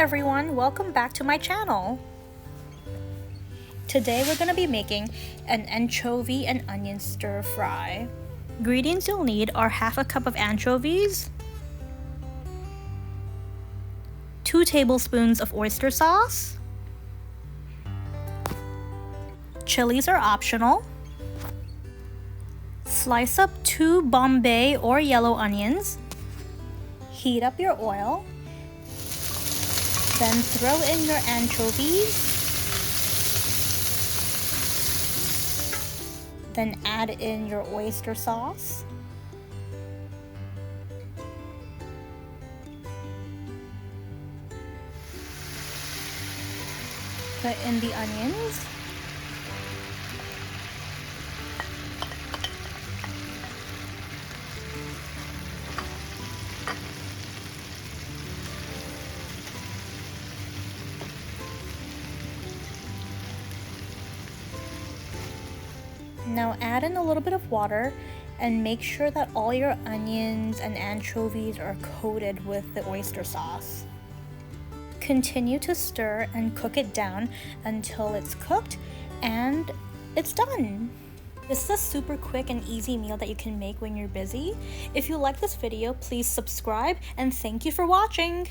everyone, welcome back to my channel. Today we're going to be making an anchovy and onion stir fry. Ingredients you'll need are half a cup of anchovies, 2 tablespoons of oyster sauce, chilies are optional, slice up 2 Bombay or yellow onions, heat up your oil, then throw in your anchovies, then add in your oyster sauce, put in the onions, now add in a little bit of water and make sure that all your onions and anchovies are coated with the oyster sauce. Continue to stir and cook it down until it's cooked and it's done. This is a super quick and easy meal that you can make when you're busy. If you like this video, please subscribe and thank you for watching.